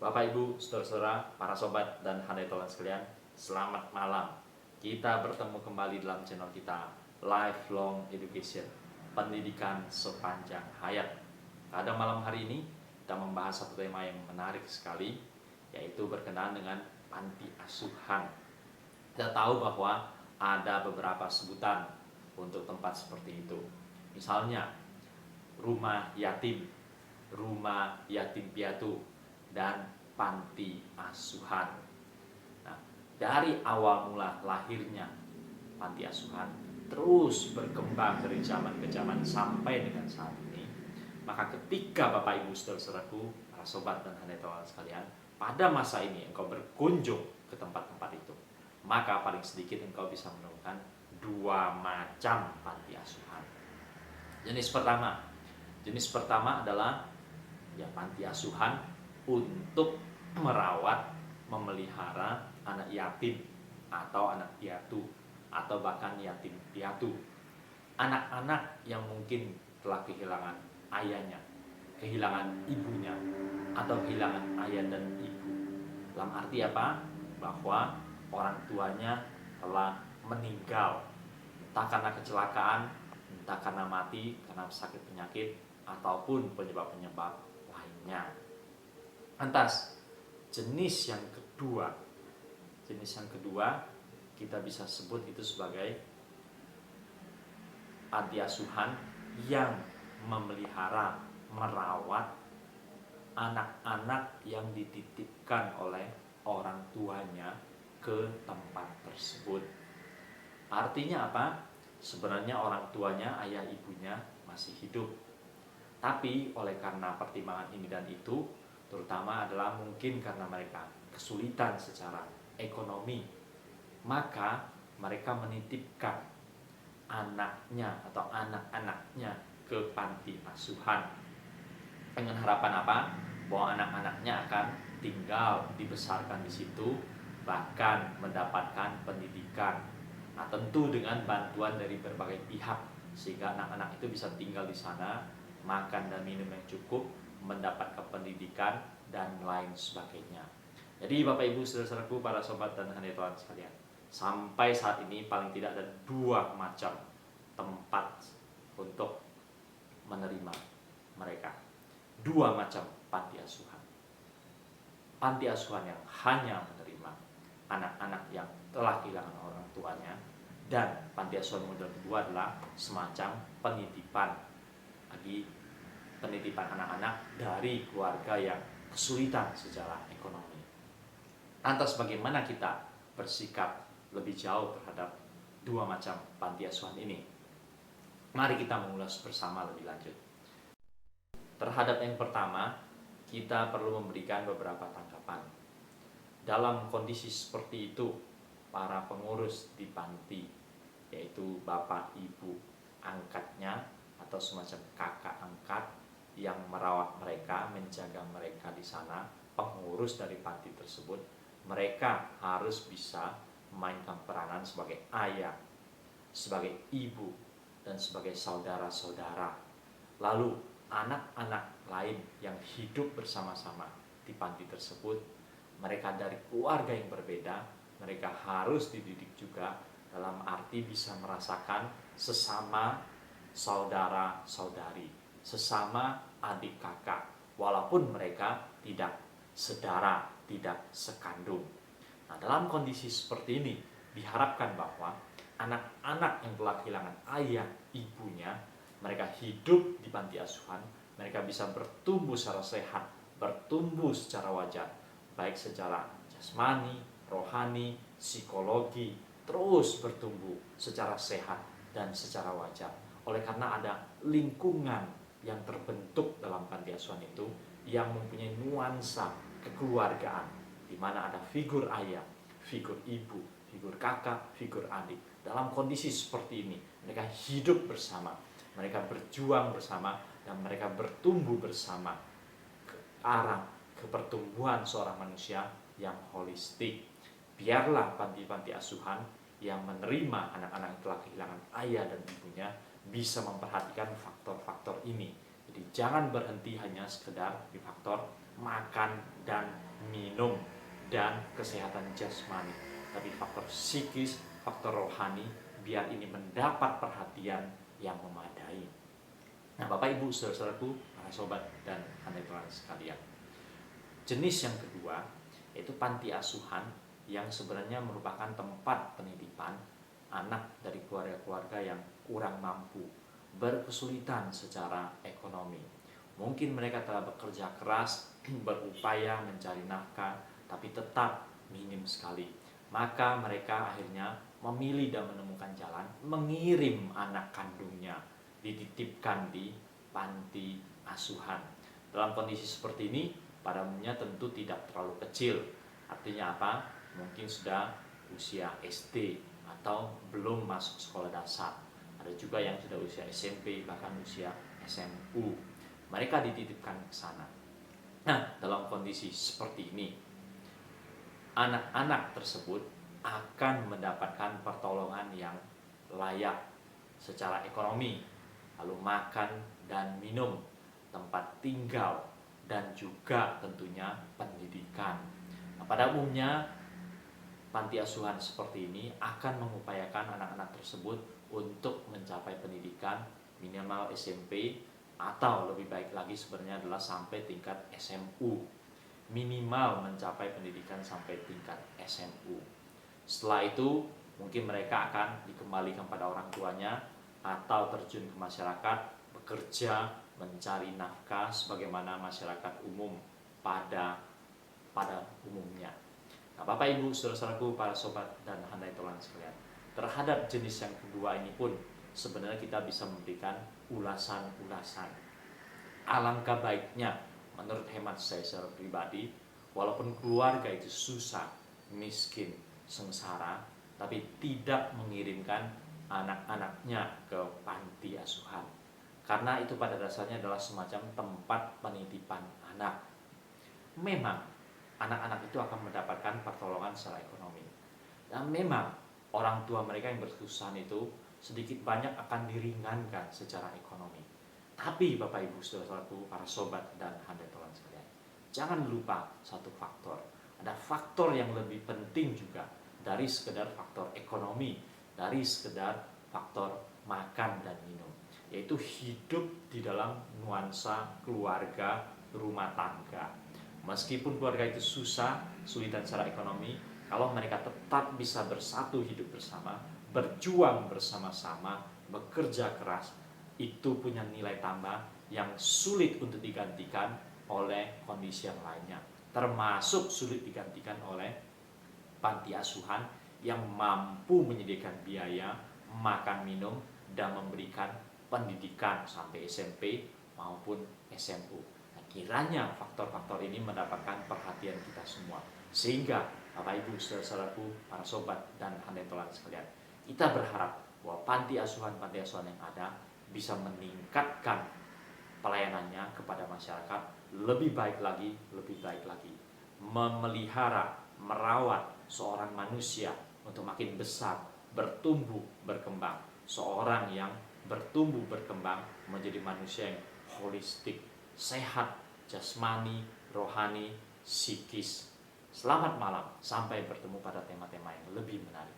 Bapak Ibu, saudara-saudara, para sobat dan handai tolan sekalian, selamat malam. Kita bertemu kembali dalam channel kita Lifelong Education, pendidikan sepanjang hayat. Pada malam hari ini kita membahas satu tema yang menarik sekali, yaitu berkenaan dengan panti asuhan. Kita tahu bahwa ada beberapa sebutan untuk tempat seperti itu. Misalnya rumah yatim piatu, dan panti asuhan. Nah, dari awal mula lahirnya panti asuhan terus berkembang dari zaman ke zaman sampai dengan saat ini. Maka ketika Bapak Ibu saudara-saudaraku, para sobat dan handai tolan sekalian, pada masa ini engkau berkunjung ke tempat-tempat itu, maka paling sedikit engkau bisa menemukan dua macam panti asuhan. Jenis pertama adalah panti asuhan untuk merawat, memelihara anak yatim atau anak piatu atau bahkan yatim piatu. Anak-anak yang mungkin telah kehilangan ayahnya, kehilangan ibunya, atau kehilangan ayah dan ibu. Dalam arti apa? Bahwa orang tuanya telah meninggal, entah karena kecelakaan, entah karena mati, karena sakit penyakit, ataupun penyebab-penyebab lainnya. Lantas, jenis yang kedua kita bisa sebut itu sebagai panti asuhan yang memelihara, merawat anak-anak yang dititipkan oleh orang tuanya ke tempat tersebut. Artinya apa? Sebenarnya orang tuanya, ayah ibunya masih hidup, tapi oleh karena pertimbangan ini dan itu, terutama adalah mungkin karena mereka kesulitan secara ekonomi, maka mereka menitipkan anaknya atau anak-anaknya ke panti asuhan dengan harapan apa? Bahwa anak-anaknya akan tinggal dibesarkan di situ, bahkan mendapatkan pendidikan. Nah, tentu dengan bantuan dari berbagai pihak, sehingga anak-anak itu bisa tinggal di sana, makan dan minum yang cukup, mendapatkan pendidikan dan lain sebagainya. Jadi Bapak Ibu saudara-saudaraku, para sobat dan handai tolan sekalian, sampai saat ini paling tidak ada dua macam tempat untuk menerima mereka. Dua macam panti asuhan. Panti asuhan yang hanya menerima anak-anak yang telah kehilangan orang tuanya, dan panti asuhan model kedua adalah semacam penitipan anak-anak dari keluarga yang kesulitan secara ekonomi. Lantas bagaimana kita bersikap lebih jauh terhadap dua macam panti asuhan ini? Mari kita mengulas bersama lebih lanjut. Terhadap yang pertama, kita perlu memberikan beberapa tanggapan. Dalam kondisi seperti itu, para pengurus di panti, yaitu bapak ibu angkatnya atau semacam kakak angkat yang merawat mereka, menjaga mereka di sana, pengurus dari panti tersebut, mereka harus bisa memainkan peranan sebagai ayah, sebagai ibu, dan sebagai saudara-saudara. Lalu anak-anak lain yang hidup bersama-sama di panti tersebut, mereka dari keluarga yang berbeda, mereka harus dididik juga dalam arti bisa merasakan sesama saudara-saudari, sesama adik kakak, walaupun mereka tidak sedara, tidak sekandung. Nah, dalam kondisi seperti ini diharapkan bahwa anak-anak yang telah kehilangan ayah ibunya, mereka hidup di panti asuhan, mereka bisa bertumbuh secara sehat, bertumbuh secara wajar, baik secara jasmani, rohani, psikologi, terus bertumbuh secara sehat dan secara wajar. Oleh karena ada lingkungan yang terbentuk dalam panti asuhan itu yang mempunyai nuansa kekeluargaan, di mana ada figur ayah, figur ibu, figur kakak, figur adik. Dalam kondisi seperti ini, mereka hidup bersama, mereka berjuang bersama, dan mereka bertumbuh bersama ke arah kepertumbuhan seorang manusia yang holistik. Biarlah panti-panti asuhan yang menerima anak-anak yang telah kehilangan ayah dan ibunya bisa memperhatikan faktor-faktor ini. Jadi jangan berhenti hanya sekedar di faktor makan dan minum, dan kesehatan jasmani, tapi faktor psikis, faktor rohani, biar ini mendapat perhatian yang memadai. Nah, Bapak Ibu, saudara-saudaraku, para sobat dan anak Tuhan sekalian, jenis yang kedua yaitu panti asuhan, yang sebenarnya merupakan tempat penitipan anak dari keluarga-keluarga yang kurang mampu, berkesulitan secara ekonomi. Mungkin mereka telah bekerja keras, berupaya mencari nafkah, tapi tetap minim sekali. Maka mereka akhirnya memilih dan menemukan jalan mengirim anak kandungnya dititipkan di panti asuhan. Dalam kondisi seperti ini, pada umumnya tentu tidak terlalu kecil. Artinya apa? Mungkin sudah usia SD atau belum masuk sekolah dasar. Ada juga yang sudah usia SMP, bahkan usia SMU. Mereka dititipkan ke sana. Nah, dalam kondisi seperti ini, anak-anak tersebut akan mendapatkan pertolongan yang layak secara ekonomi, lalu makan dan minum, tempat tinggal, dan juga tentunya pendidikan. Nah, pada umumnya panti asuhan seperti ini akan mengupayakan anak-anak tersebut untuk mencapai pendidikan minimal SMP, atau lebih baik lagi sebenarnya adalah sampai tingkat SMU. Minimal mencapai pendidikan sampai tingkat SMU. Setelah itu mungkin mereka akan dikembalikan pada orang tuanya atau terjun ke masyarakat, bekerja, mencari nafkah sebagaimana masyarakat umum pada umumnya. Nah, Bapak Ibu, saudara-saudaraku, para sobat dan handai tolan sekalian, terhadap jenis yang kedua ini pun sebenarnya kita bisa memberikan ulasan-ulasan. Alangkah baiknya menurut hemat saya secara pribadi, walaupun keluarga itu susah, miskin, sengsara, tapi tidak mengirimkan anak-anaknya ke panti asuhan. Karena itu pada dasarnya adalah semacam tempat penitipan anak. Memang anak-anak itu akan mendapatkan pertolongan secara ekonomi. Dan memang orang tua mereka yang berkesusahan itu sedikit banyak akan diringankan secara ekonomi. Tapi Bapak Ibu saudara-saudaraku, para sobat dan handai tolan sekalian, jangan lupa satu faktor. Ada faktor yang lebih penting juga dari sekedar faktor ekonomi, dari sekedar faktor makan dan minum, yaitu hidup di dalam nuansa keluarga rumah tangga. Meskipun keluarga itu susah, sulitan secara ekonomi, kalau mereka tetap bisa bersatu hidup bersama, berjuang bersama-sama, bekerja keras, itu punya nilai tambah yang sulit untuk digantikan oleh kondisi yang lainnya. Termasuk sulit digantikan oleh panti asuhan yang mampu menyediakan biaya, makan minum, dan memberikan pendidikan sampai SMP maupun SMU. Nah, kiranya faktor-faktor ini mendapatkan perhatian kita semua, sehingga Bapak Ibu saudara-saudaraku, para sobat dan handai tolan sekalian, kita berharap bahwa panti asuhan yang ada bisa meningkatkan pelayanannya kepada masyarakat lebih baik lagi, memelihara, merawat seorang manusia untuk makin besar, bertumbuh, berkembang. Seorang yang bertumbuh, berkembang menjadi manusia yang holistik, sehat, jasmani, rohani, psikis. Selamat malam, sampai bertemu pada tema-tema yang lebih menarik.